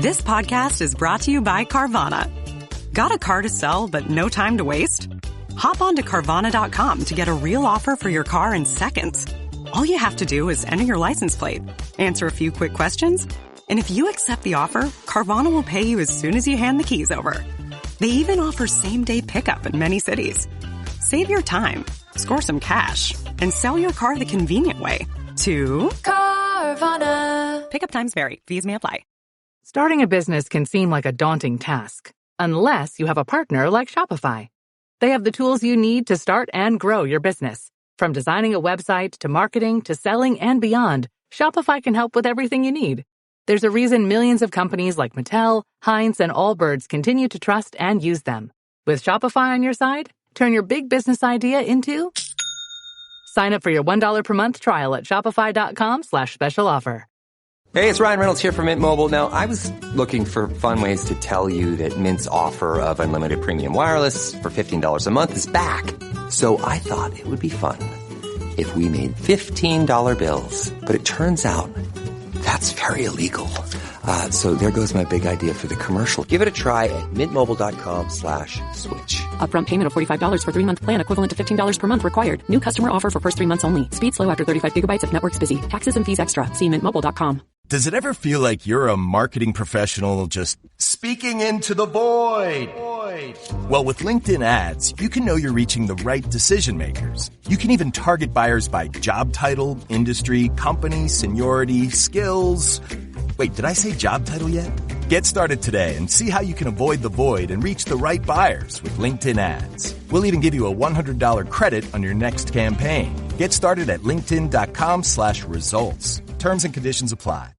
This podcast is brought to you by Carvana. Got a car to sell but no time to waste? Hop on to Carvana.com to get a real offer for your car in seconds. All you have to do is enter your license plate, answer a few quick questions, and if you accept the offer, Carvana will pay you as soon as you hand the keys over. They even offer same-day pickup in many cities. Save your time, score some cash, and sell your car the convenient way to Carvana. Pickup times vary. Fees may apply. Starting a business can seem like a daunting task, unless you have a partner like Shopify. They have the tools you need to start and grow your business. From designing a website to marketing to selling and beyond, Shopify can help with everything you need. There's a reason millions of companies like Mattel, Heinz, and Allbirds continue to trust and use them. With Shopify on your side, turn your big business idea into... Sign up for your $1 per month trial at shopify.com/special offer. Hey, it's Ryan Reynolds here from Mint Mobile. Now, I was looking for fun ways to tell you that Mint's offer of unlimited premium wireless for $15 a month is back. So I thought it would be fun if we made $15 bills. But it turns out that's very illegal. So there goes my big idea for the commercial. Give it a try at mintmobile.com/switch. Upfront payment of $45 for 3-month plan equivalent to $15 per month required. New customer offer for first 3 months only. Speed slow after 35 gigabytes if network's busy. Taxes and fees extra. See mintmobile.com. Does it ever feel like you're a marketing professional just speaking into the void? Well, with LinkedIn ads, you can know you're reaching the right decision makers. You can even target buyers by job title, industry, company, seniority, skills. Wait, did I say job title yet? Get started today and see how you can avoid the void and reach the right buyers with LinkedIn ads. We'll even give you a $100 credit on your next campaign. Get started at linkedin.com/results. Terms and conditions apply.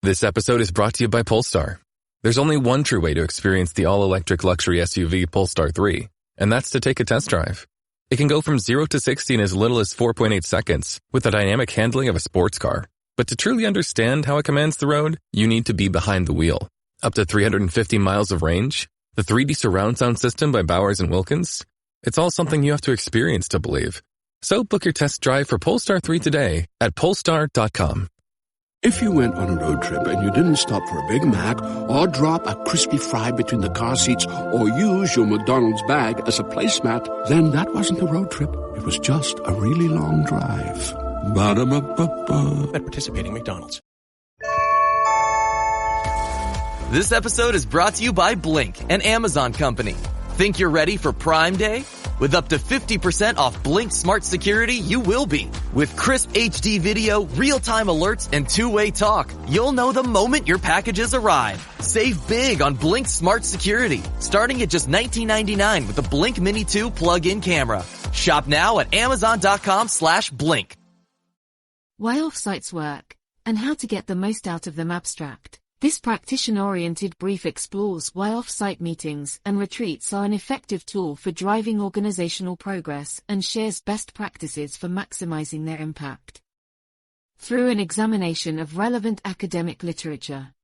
This episode is brought to you by Polestar. There's only one true way to experience the all-electric luxury SUV Polestar 3, and that's to take a test drive. It can go from 0 to 60 in as little as 4.8 seconds with the dynamic handling of a sports car. But to truly understand how it commands the road, you need to be behind the wheel. Up to 350 miles of range, the 3D surround sound system by Bowers & Wilkins. It's all something you have to experience to believe. So book your test drive for Polestar 3 today at polestar.com. If you went on a road trip and you didn't stop for a Big Mac or drop a crispy fry between the car seats or use your McDonald's bag as a placemat, then that wasn't a road trip. It was just a really long drive. Ba-da-ba-ba-ba. At participating McDonald's. This episode is brought to you by Blink, an Amazon company. Think you're ready for Prime Day? With up to 50% off Blink Smart Security, you will be. With crisp HD video, real-time alerts, and two-way talk, you'll know the moment your packages arrive. Save big on Blink Smart Security, starting at just $19.99 with the Blink Mini 2 plug-in camera. Shop now at amazon.com/blink. Why offsites work, and how to get the most out of them. Abstract. This practitioner-oriented brief explores why offsite meetings and retreats are an effective tool for driving organizational progress and shares best practices for maximizing their impact. Through an examination of relevant academic literature,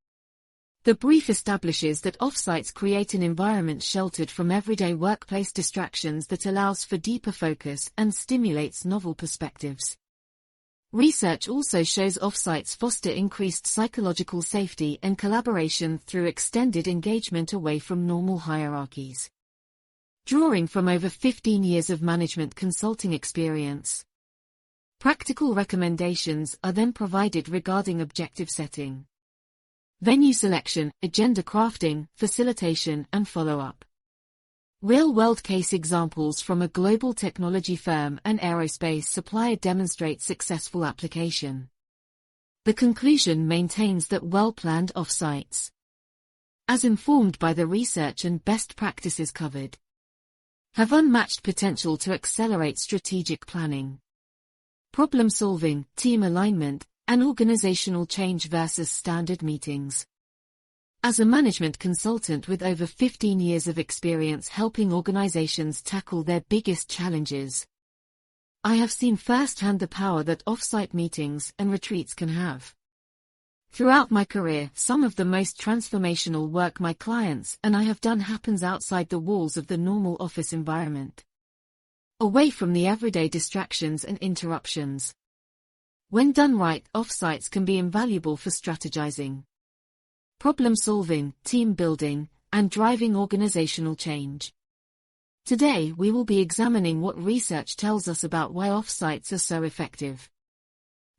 the brief establishes that offsites create an environment sheltered from everyday workplace distractions that allows for deeper focus and stimulates novel perspectives. Research also shows offsites foster increased psychological safety and collaboration through extended engagement away from normal hierarchies. Drawing from over 15 years of management consulting experience, practical recommendations are then provided regarding objective setting, venue selection, agenda crafting, facilitation, and follow-up. Real-world case examples from a global technology firm and aerospace supplier demonstrate successful application. The conclusion maintains that well-planned offsites, as informed by the research and best practices covered, have unmatched potential to accelerate strategic planning, problem-solving, team alignment, and organizational change versus standard meetings. As a management consultant with over 15 years of experience helping organizations tackle their biggest challenges, I have seen firsthand the power that offsite meetings and retreats can have. Throughout my career, some of the most transformational work my clients and I have done happens outside the walls of the normal office environment, away from the everyday distractions and interruptions. When done right, offsites can be invaluable for strategizing, problem solving, team building, and driving organizational change. Today we will be examining what research tells us about why offsites are so effective,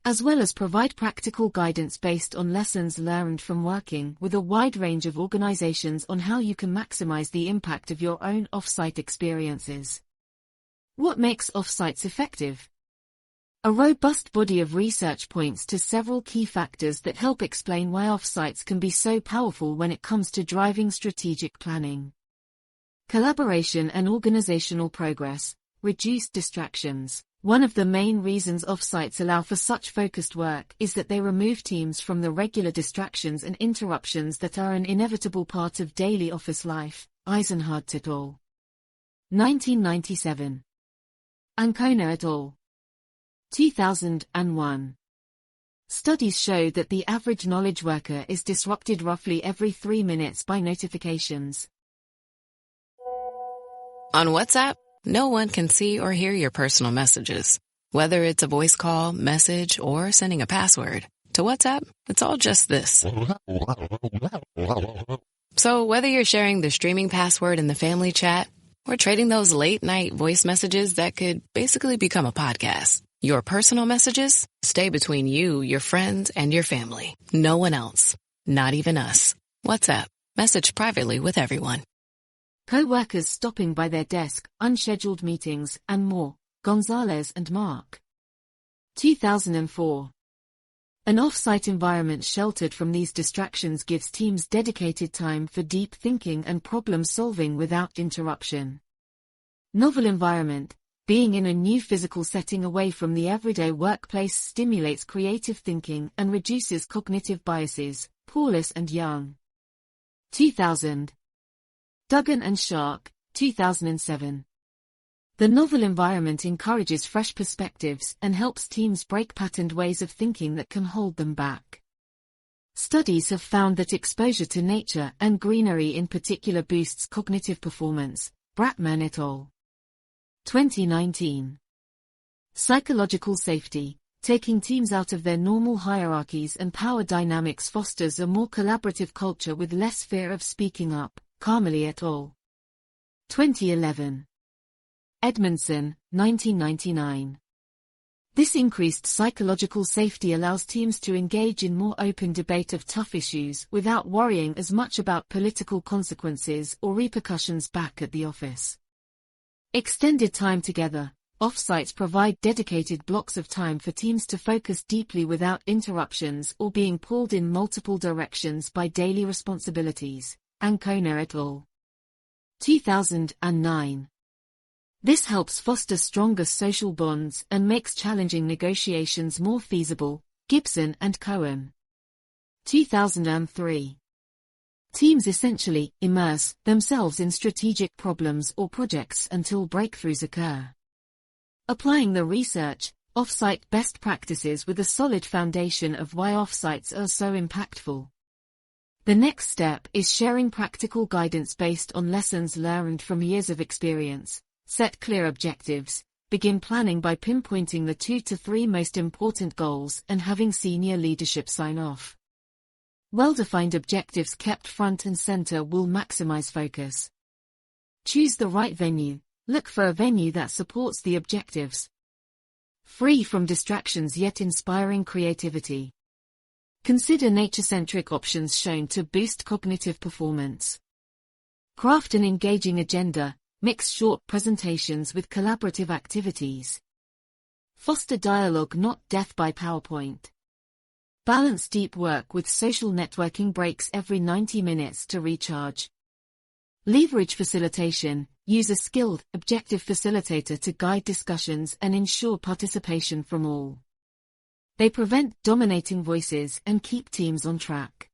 as well as provide practical guidance based on lessons learned from working with a wide range of organizations on how you can maximize the impact of your own offsite experiences. What makes offsites effective? A robust body of research points to several key factors that help explain why offsites can be so powerful when it comes to driving strategic planning, collaboration and organizational progress. Reduced distractions. One of the main reasons offsites allow for such focused work is that they remove teams from the regular distractions and interruptions that are an inevitable part of daily office life. Eisenhardt et al. 1997. Ancona et al. 2001. Studies show that the average knowledge worker is disrupted roughly every 3 minutes by notifications. On WhatsApp, no one can see or hear your personal messages. Whether it's a voice call, message, or sending a password. To WhatsApp, it's all just this. So whether you're sharing the streaming password in the family chat, or trading those late-night voice messages that could basically become a podcast, your personal messages stay between you, your friends, and your family. No one else. Not even us. WhatsApp. Message privately with everyone. Co-workers stopping by their desk, unscheduled meetings, and more. Gonzalez and Mark. 2004. An off-site environment sheltered from these distractions gives teams dedicated time for deep thinking and problem-solving without interruption. Novel environment. Being in a new physical setting away from the everyday workplace stimulates creative thinking and reduces cognitive biases. Paulus and Young. 2000. Duggan and Shark, 2007. The novel environment encourages fresh perspectives and helps teams break patterned ways of thinking that can hold them back. Studies have found that exposure to nature and greenery in particular boosts cognitive performance. Bratman et al. 2019. Psychological safety. Taking teams out of their normal hierarchies and power dynamics fosters a more collaborative culture with less fear of speaking up. Carmely et al. 2011. Edmondson, 1999. This increased psychological safety allows teams to engage in more open debate of tough issues without worrying as much about political consequences or repercussions back at the office. Extended time together. Offsites provide dedicated blocks of time for teams to focus deeply without interruptions or being pulled in multiple directions by daily responsibilities. Ancona et al. 2009. This helps foster stronger social bonds and makes challenging negotiations more feasible. Gibson and Cohen. 2003. Teams essentially immerse themselves in strategic problems or projects until breakthroughs occur. Applying the research, offsite best practices with a solid foundation of why offsites are so impactful. The next step is sharing practical guidance based on lessons learned from years of experience. Set clear objectives. Begin planning by pinpointing the 2 to 3 most important goals and having senior leadership sign off. Well-defined objectives kept front and center will maximize focus. Choose the right venue. Look for a venue that supports the objectives. Free from distractions yet inspiring creativity. Consider nature-centric options shown to boost cognitive performance. Craft an engaging agenda. Mix short presentations with collaborative activities. Foster dialogue, not death by PowerPoint. Balance deep work with social networking breaks every 90 minutes to recharge. Leverage facilitation. Use a skilled, objective facilitator to guide discussions and ensure participation from all. They prevent dominating voices and keep teams on track.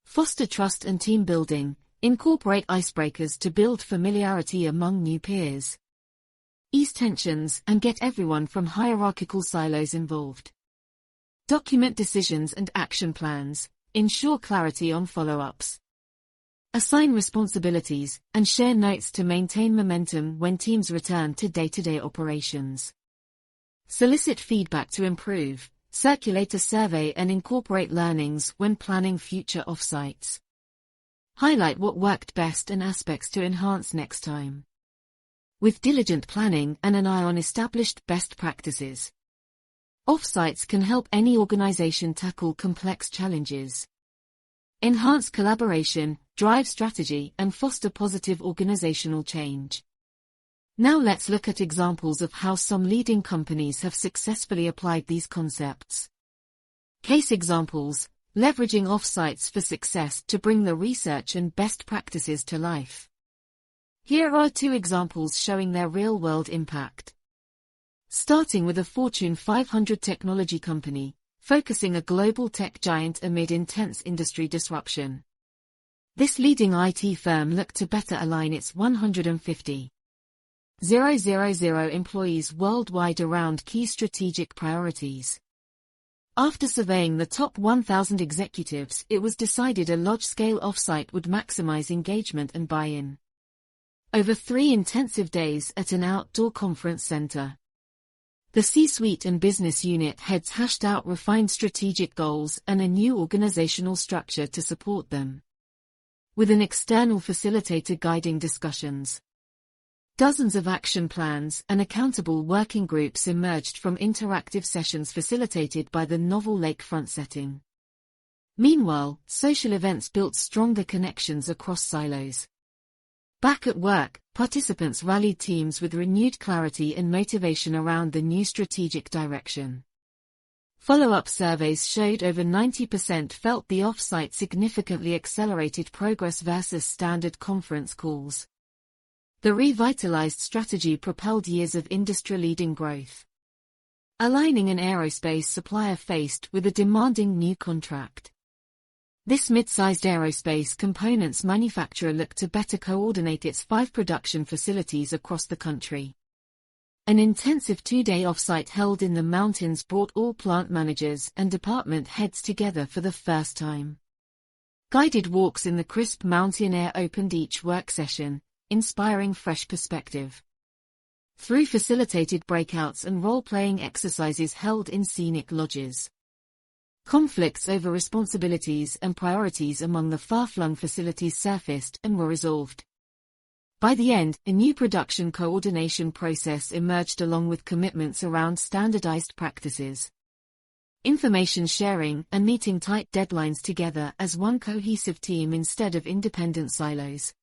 Foster trust and team building. Incorporate icebreakers to build familiarity among new peers. Ease tensions and get everyone from hierarchical silos involved. Document decisions and action plans. Ensure clarity on follow-ups. Assign responsibilities and share notes to maintain momentum when teams return to day-to-day operations. Solicit feedback to improve. Circulate a survey and incorporate learnings when planning future offsites. Highlight what worked best and aspects to enhance next time. With diligent planning and an eye on established best practices, offsites can help any organization tackle complex challenges, enhance collaboration, drive strategy, and foster positive organizational change. Now let's look at examples of how some leading companies have successfully applied these concepts. Case examples: leveraging offsites for success to bring the research and best practices to life. Here are 2 examples showing their real-world impact. Starting with a Fortune 500 technology company, focusing a global tech giant amid intense industry disruption. This leading IT firm looked to better align its 150,000 employees worldwide around key strategic priorities. After surveying the top 1,000 executives, it was decided a large-scale offsite would maximize engagement and buy-in. Over 3 intensive days at an outdoor conference center, the C-suite and business unit heads hashed out refined strategic goals and a new organizational structure to support them, with an external facilitator guiding discussions. Dozens of action plans and accountable working groups emerged from interactive sessions facilitated by the novel lakefront setting. Meanwhile, social events built stronger connections across silos. Back at work, participants rallied teams with renewed clarity and motivation around the new strategic direction. Follow-up surveys showed over 90% felt the offsite significantly accelerated progress versus standard conference calls. The revitalized strategy propelled years of industry-leading growth. Aligning an aerospace supplier faced with a demanding new contract. This mid-sized aerospace components manufacturer looked to better coordinate its 5 production facilities across the country. An intensive 2-day offsite held in the mountains brought all plant managers and department heads together for the first time. Guided walks in the crisp mountain air opened each work session, inspiring fresh perspective. Through facilitated breakouts and role-playing exercises held in scenic lodges, conflicts over responsibilities and priorities among the far-flung facilities surfaced and were resolved. By the end, a new production coordination process emerged along with commitments around standardized practices, information sharing, and meeting tight deadlines together as one cohesive team instead of independent silos.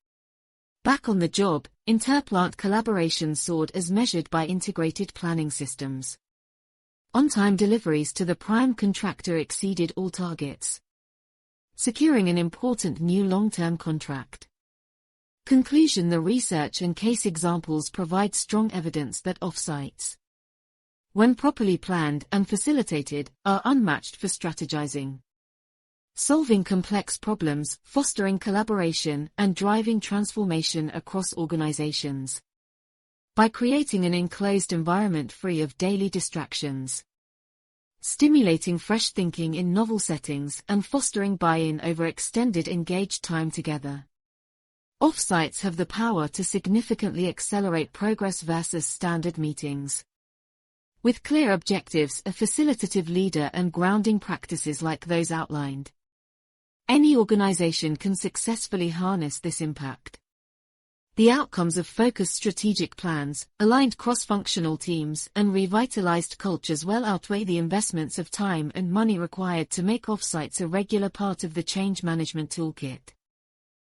Back on the job, interplant collaboration soared as measured by integrated planning systems. On-time deliveries to the prime contractor exceeded all targets, securing an important new long-term contract. Conclusion: the research and case examples provide strong evidence that offsites, when properly planned and facilitated, are unmatched for strategizing, solving complex problems, fostering collaboration, and driving transformation across organizations. By creating an enclosed environment free of daily distractions, stimulating fresh thinking in novel settings, and fostering buy-in over extended engaged time together, offsites have the power to significantly accelerate progress versus standard meetings. With clear objectives, a facilitative leader, and grounding practices like those outlined, any organization can successfully harness this impact. The outcomes of focused strategic plans, aligned cross-functional teams, and revitalized cultures well outweigh the investments of time and money required to make offsites a regular part of the change management toolkit.